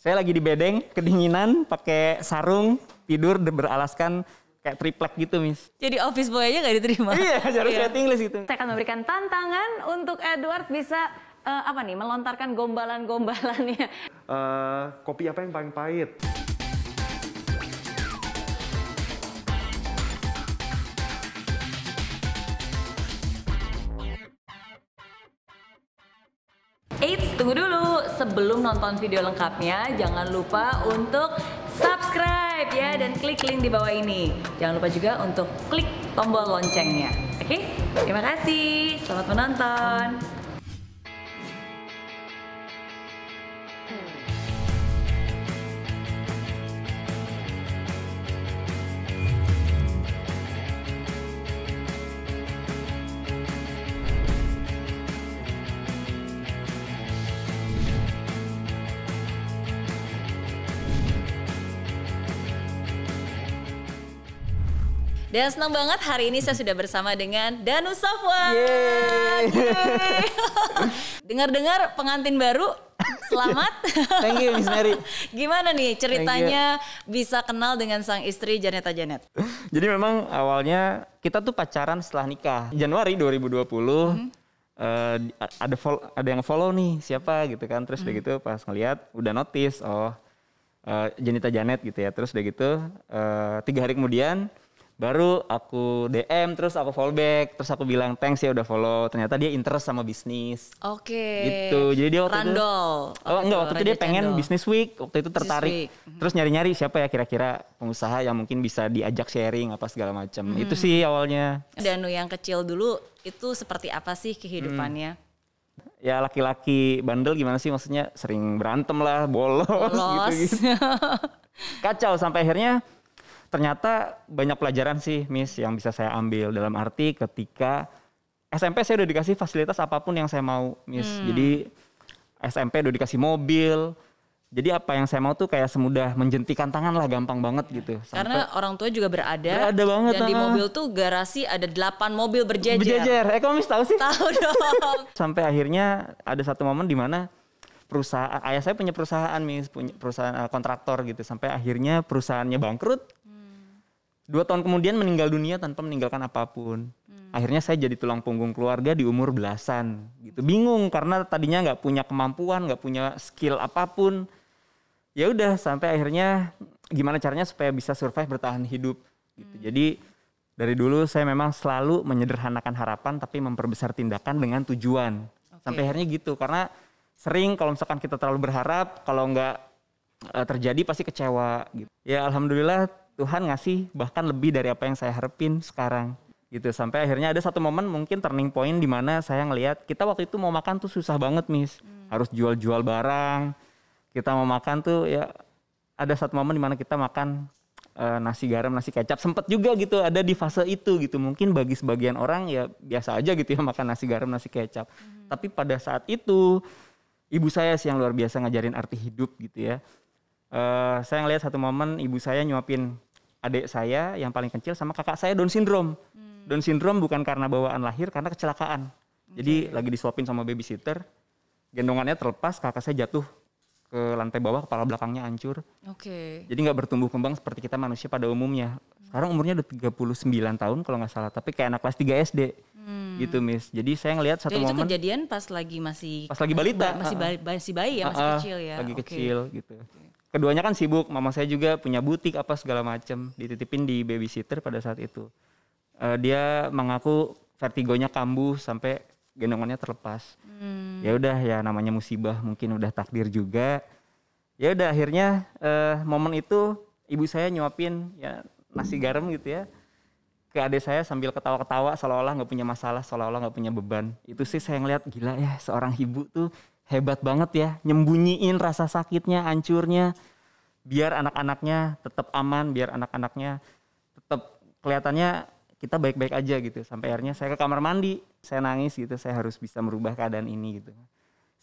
Saya lagi di bedeng, kedinginan, pakai sarung, tidur beralaskan kayak triplek gitu, Miss. Jadi office boy aja nggak diterima? Iya, harus waiting list gitu. Saya akan memberikan tantangan untuk Edward bisa melontarkan gombalan-gombalannya. Kopi apa yang paling pahit? Eits, tunggu dulu. Sebelum nonton video lengkapnya, jangan lupa untuk subscribe ya dan klik link di bawah ini. Jangan lupa juga untuk klik tombol loncengnya. Oke? Terima kasih. Selamat menonton. Dan senang banget hari ini saya sudah bersama dengan Danu Safwan. Dengar-dengar pengantin baru, selamat. Thank you, Miss Mary. Gimana nih ceritanya bisa kenal dengan sang istri Janeta Janet? Jadi memang awalnya kita tuh pacaran setelah nikah. Januari 2020 ada yang follow nih siapa gitu kan. Terus udah gitu pas ngeliat udah notice Janeta Janet gitu ya. Terus udah gitu 3 hari kemudian baru aku DM, terus aku follow back, terus aku bilang thanks ya udah follow. Ternyata dia interest sama bisnis. Oke. Gitu. Jadi dia waktu Randol. itu waktu itu dia pengen Business Week. Waktu itu tertarik. Terus nyari-nyari siapa ya kira-kira pengusaha yang mungkin bisa diajak sharing apa segala macam. Itu sih awalnya. Danu yang kecil dulu itu seperti apa sih kehidupannya? Ya laki-laki bandel gimana sih, maksudnya sering berantem lah, bolos. Gitu-gitu. Kacau sampai akhirnya ternyata banyak pelajaran sih, Miss, yang bisa saya ambil. Dalam arti ketika SMP saya udah dikasih fasilitas apapun yang saya mau, Miss. Jadi SMP udah dikasih mobil. Jadi apa yang saya mau tuh kayak semudah menjentikan tangan lah, gampang banget gitu. Karena orang tua juga berada banget. Dan di mobil tuh garasi ada 8 mobil berjejer. Kok Miss tahu sih? Tahu dong. Sampai akhirnya ada satu momen di mana perusahaan, ayah saya punya perusahaan, Miss, punya perusahaan kontraktor gitu. Sampai akhirnya perusahaannya bangkrut. 2 tahun kemudian meninggal dunia tanpa meninggalkan apapun. Akhirnya saya jadi tulang punggung keluarga di umur belasan. Gitu. Bingung karena tadinya nggak punya kemampuan, nggak punya skill apapun. Ya udah sampai akhirnya gimana caranya supaya bisa survive, bertahan hidup. Gitu. Jadi dari dulu saya memang selalu menyederhanakan harapan tapi memperbesar tindakan dengan tujuan. Sampai akhirnya gitu, karena sering kalau misalkan kita terlalu berharap, kalau nggak terjadi pasti kecewa. Gitu. Ya alhamdulillah Tuhan ngasih bahkan lebih dari apa yang saya harapin sekarang gitu. Sampai akhirnya ada satu momen mungkin turning point di mana saya ngelihat kita waktu itu mau makan tuh susah banget, Miss. Harus jual-jual barang. Kita mau makan tuh ya ada satu momen di mana kita makan nasi garam, nasi kecap. Sempet juga gitu ada di fase itu gitu. Mungkin bagi sebagian orang ya biasa aja gitu ya makan nasi garam, nasi kecap. Tapi pada saat itu ibu saya sih yang luar biasa ngajarin arti hidup gitu ya. Saya ngelihat satu momen ibu saya nyuapin adik saya yang paling kecil sama kakak saya Down syndrome. Down syndrome bukan karena bawaan lahir, karena kecelakaan. Jadi lagi disuapin sama babysitter, gendongannya terlepas, kakak saya jatuh ke lantai bawah, kepala belakangnya hancur. Jadi nggak bertumbuh kembang seperti kita manusia pada umumnya. Sekarang umurnya udah 39 tahun kalau nggak salah, tapi kayak anak kelas 3 SD. Gitu, Miss. Jadi saya ngelihat satu momen. Itu kejadian pas lagi balita. Masih bayi ya, masih kecil ya. Lagi kecil gitu. Keduanya kan sibuk, mama saya juga punya butik apa segala macam, dititipin di babysitter pada saat itu. Dia mengaku vertigonya kambuh sampai gendongannya terlepas. Ya udah ya namanya musibah, mungkin udah takdir juga. Ya udah akhirnya momen itu ibu saya nyuapin ya nasi garam gitu ya ke adik saya sambil ketawa-ketawa seolah-olah nggak punya masalah, seolah-olah nggak punya beban. Itu sih saya ngeliat gila ya, seorang ibu tuh hebat banget ya, nyembunyiin rasa sakitnya, hancurnya, biar anak-anaknya tetap aman, biar anak-anaknya tetap kelihatannya kita baik-baik aja gitu. Sampai akhirnya saya ke kamar mandi, saya nangis gitu, saya harus bisa merubah keadaan ini gitu.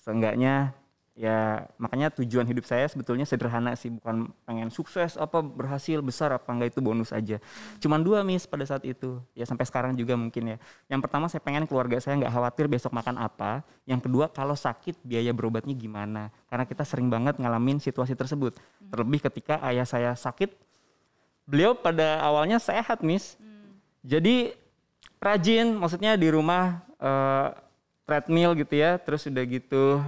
Seenggaknya Ya makanya tujuan hidup saya sebetulnya sederhana sih, bukan pengen sukses apa berhasil besar apa enggak, itu bonus aja. Cuman 2 Miss pada saat itu, ya sampai sekarang juga mungkin ya. Yang pertama saya pengen keluarga saya nggak khawatir besok makan apa. Yang kedua kalau sakit biaya berobatnya gimana, karena kita sering banget ngalamin situasi tersebut. Terlebih ketika ayah saya sakit, beliau pada awalnya sehat Miss. Jadi rajin, maksudnya di rumah treadmill gitu ya, terus udah gitu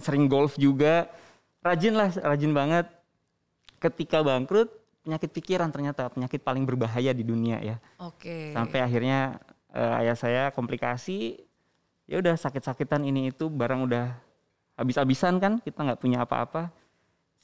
sering golf juga, rajin banget. Ketika bangkrut, penyakit pikiran ternyata penyakit paling berbahaya di dunia ya. Oke. Sampai akhirnya ayah saya komplikasi, ya udah sakit-sakitan ini itu, barang udah habis-habisan kan, kita nggak punya apa-apa.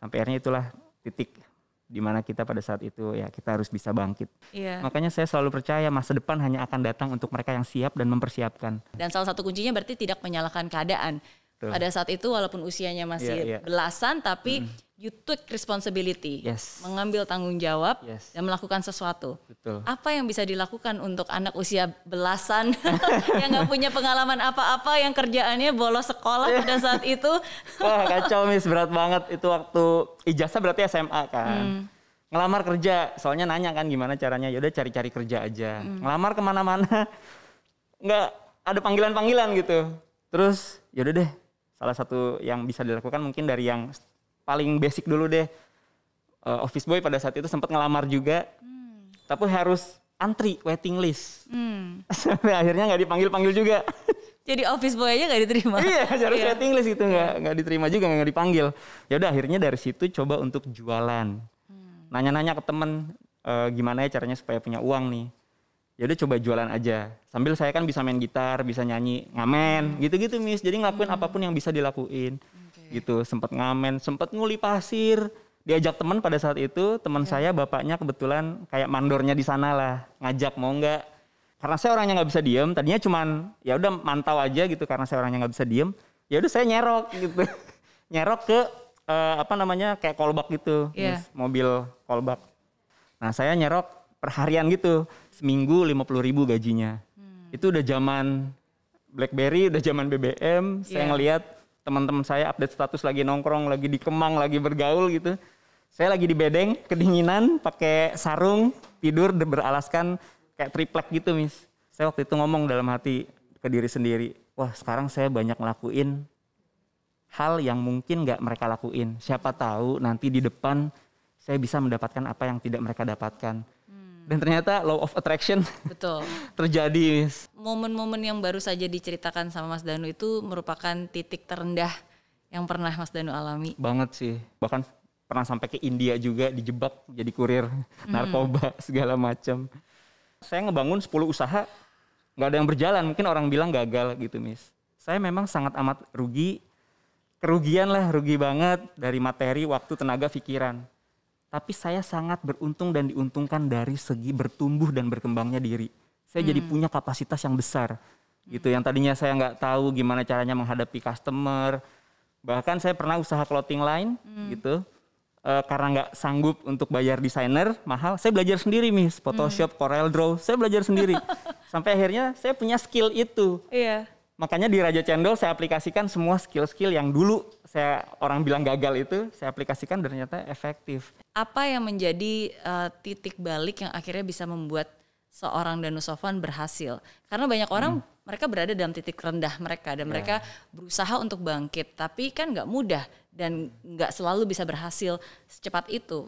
Sampai akhirnya itulah titik di mana kita pada saat itu ya kita harus bisa bangkit. Iya. Makanya saya selalu percaya masa depan hanya akan datang untuk mereka yang siap dan mempersiapkan. Dan salah satu kuncinya berarti tidak menyalahkan keadaan. Betul. Pada saat itu walaupun usianya masih Iya. belasan, tapi you took responsibility, Yes. mengambil tanggung jawab Yes. dan melakukan sesuatu. Betul. Apa yang bisa dilakukan untuk anak usia belasan yang nggak punya pengalaman apa-apa, yang kerjaannya bolos sekolah pada saat itu? Wah kacau Miss, berat banget itu waktu ijazah berarti SMA kan. Ngelamar kerja, soalnya nanya kan gimana caranya, yaudah cari-cari kerja aja. Ngelamar kemana-mana, nggak ada panggilan-panggilan gitu. Terus yaudah deh, salah satu yang bisa dilakukan mungkin dari yang paling basic dulu deh. Office boy pada saat itu sempat ngelamar juga, tapi harus antri, waiting list. Sampai akhirnya nggak dipanggil-panggil juga. Jadi office boy aja nggak diterima. Iya, harus waiting list gitu, nggak diterima juga, nggak dipanggil. Ya udah akhirnya dari situ coba untuk jualan. Nanya-nanya ke temen gimana ya caranya supaya punya uang nih. Ya udah coba jualan aja. Sambil saya kan bisa main gitar, bisa nyanyi, ngamen, gitu-gitu Miss. Jadi ngelakuin apapun yang bisa dilakuin. Gitu, sempat ngamen, sempat nguli pasir. Diajak teman pada saat itu, teman saya bapaknya kebetulan kayak mandornya di sana lah, ngajak mau nggak. Karena saya orangnya nggak bisa diem, tadinya cuman ya udah mantau aja gitu karena saya orangnya nggak bisa diem. Ya udah saya nyerok gitu. Nyerok ke kayak kolbak gitu, Miss, mobil kolbak. Nah saya nyerok per harian gitu, seminggu 50.000 gajinya. Itu udah zaman BlackBerry, udah zaman BBM. Saya ngelihat teman-teman saya update status lagi nongkrong, lagi di Kemang, lagi bergaul gitu. Saya lagi di bedeng, kedinginan, pakai sarung, tidur beralaskan kayak triplek gitu Miss. Saya waktu itu ngomong dalam hati ke diri sendiri, wah sekarang saya banyak ngelakuin hal yang mungkin gak mereka lakuin. Siapa tahu nanti di depan saya bisa mendapatkan apa yang tidak mereka dapatkan. Dan ternyata law of attraction Betul. terjadi Miss. Momen-momen yang baru saja diceritakan sama Mas Danu itu merupakan titik terendah yang pernah Mas Danu alami. Banget sih, bahkan pernah sampai ke India juga, dijebak jadi kurir narkoba segala macam. Saya ngebangun 10 usaha, nggak ada yang berjalan, mungkin orang bilang gagal gitu Miss. Saya memang sangat amat rugi, kerugian lah, rugi banget dari materi, waktu, tenaga, pikiran. Tapi saya sangat beruntung dan diuntungkan dari segi bertumbuh dan berkembangnya diri. Saya jadi punya kapasitas yang besar gitu, yang tadinya saya nggak tahu gimana caranya menghadapi customer. Bahkan saya pernah usaha clothing line gitu. Karena nggak sanggup untuk bayar desainer mahal, saya belajar sendiri Miss, Photoshop, Corel Draw, saya belajar sendiri. Sampai akhirnya saya punya skill itu. Iya. Makanya di Raja Cendol saya aplikasikan semua skill-skill yang dulu orang bilang gagal itu, saya aplikasikan dan ternyata efektif. Apa yang menjadi titik balik yang akhirnya bisa membuat seorang Danu Sofwan berhasil? Karena banyak orang mereka berada dalam titik rendah mereka dan mereka berusaha untuk bangkit, tapi kan nggak mudah dan nggak selalu bisa berhasil secepat itu.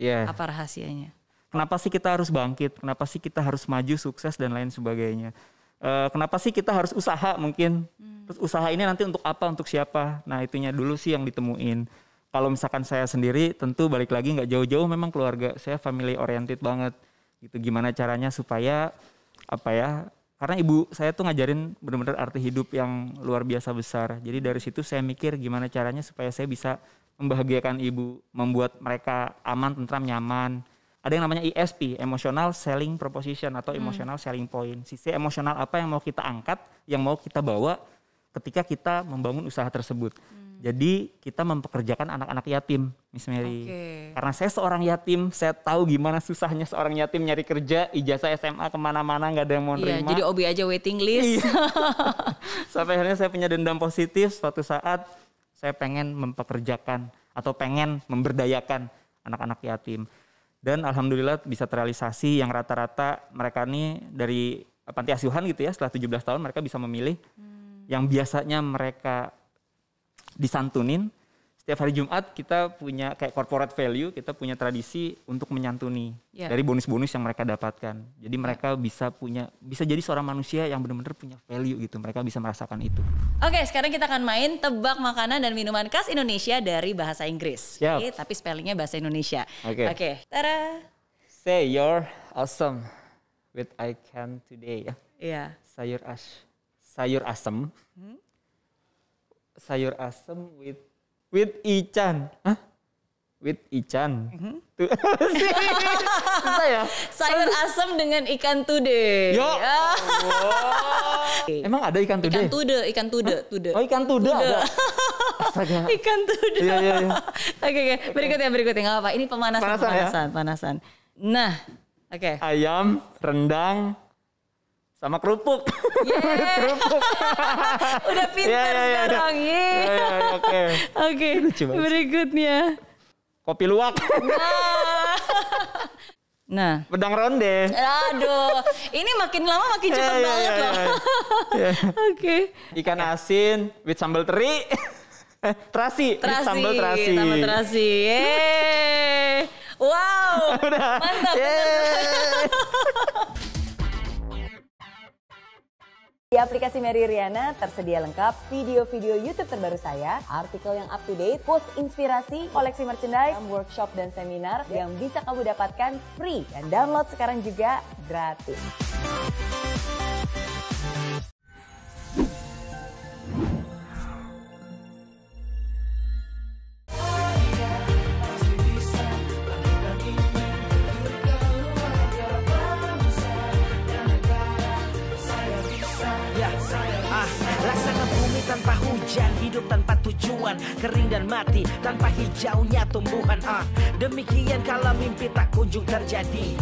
Apa rahasianya? Kenapa sih kita harus bangkit? Kenapa sih kita harus maju, sukses dan lain sebagainya? Kenapa sih kita harus usaha mungkin? Terus usaha ini nanti untuk apa, untuk siapa? Nah itunya dulu sih yang ditemuin. Kalau misalkan saya sendiri tentu balik lagi nggak jauh-jauh, memang keluarga saya family oriented banget. Gitu, gimana caranya supaya karena ibu saya tuh ngajarin benar-benar arti hidup yang luar biasa besar. Jadi dari situ saya mikir gimana caranya supaya saya bisa membahagiakan ibu, membuat mereka aman, tentram, nyaman. Ada yang namanya ESP, Emotional Selling Proposition atau Emotional Selling Point. Sisi emosional apa yang mau kita angkat, yang mau kita bawa ketika kita membangun usaha tersebut. Jadi kita mempekerjakan anak-anak yatim, Miss Mary. Karena saya seorang yatim, saya tahu gimana susahnya seorang yatim nyari kerja, ijazah SMA kemana-mana nggak ada yang mau nerima. Jadi OB aja waiting list. Sampai akhirnya saya punya dendam positif. Suatu saat saya pengen mempekerjakan atau pengen memberdayakan anak-anak yatim. Dan alhamdulillah bisa terrealisasi yang rata-rata mereka nih dari panti asuhan gitu ya, setelah 17 tahun mereka bisa memilih yang biasanya mereka disantunin. Setiap hari Jumat kita punya kayak corporate value, kita punya tradisi untuk menyantuni dari bonus-bonus yang mereka dapatkan. Jadi mereka bisa jadi seorang manusia yang benar-benar punya value gitu. Mereka bisa merasakan itu. Oke, sekarang kita akan main tebak makanan dan minuman khas Indonesia dari bahasa Inggris. Siap. Oke, tapi spellingnya bahasa Indonesia. Oke. Tada. Say you're awesome with I can today ya. Iya. Sayur asem. Sayur asem with Ican. Hah? With Ican. Susah ya? Sayur asem dengan ikan tude. Yo. Emang ada ikan tude? Ikan tude. Oh, ikan tude ada. Astaga. Ikan tude. Iya. Oke. Berikutnya nggak apa-apa. Ini pemanasan. Nah, oke. Ayam, rendang, sama kerupuk. Kerupuk. Udah pintar sekarang. Oke. Berikutnya. Kopi luwak. Nah. Pedang ronde. Aduh, ini makin lama makin cepat banget loh. Oke. Ikan asin with sambal teri. Terasi. Sambal terasi. Sambal terasi. Wow. Mantap. Di aplikasi Mary Riana tersedia lengkap video-video YouTube terbaru saya, artikel yang up to date, quotes inspirasi, koleksi merchandise, workshop dan seminar yang bisa kamu dapatkan free dan download sekarang juga gratis. Laksana bumi tanpa hujan, hidup tanpa tujuan, kering dan mati tanpa hijaunya tumbuhan. Demikian kalau mimpi tak kunjung terjadi.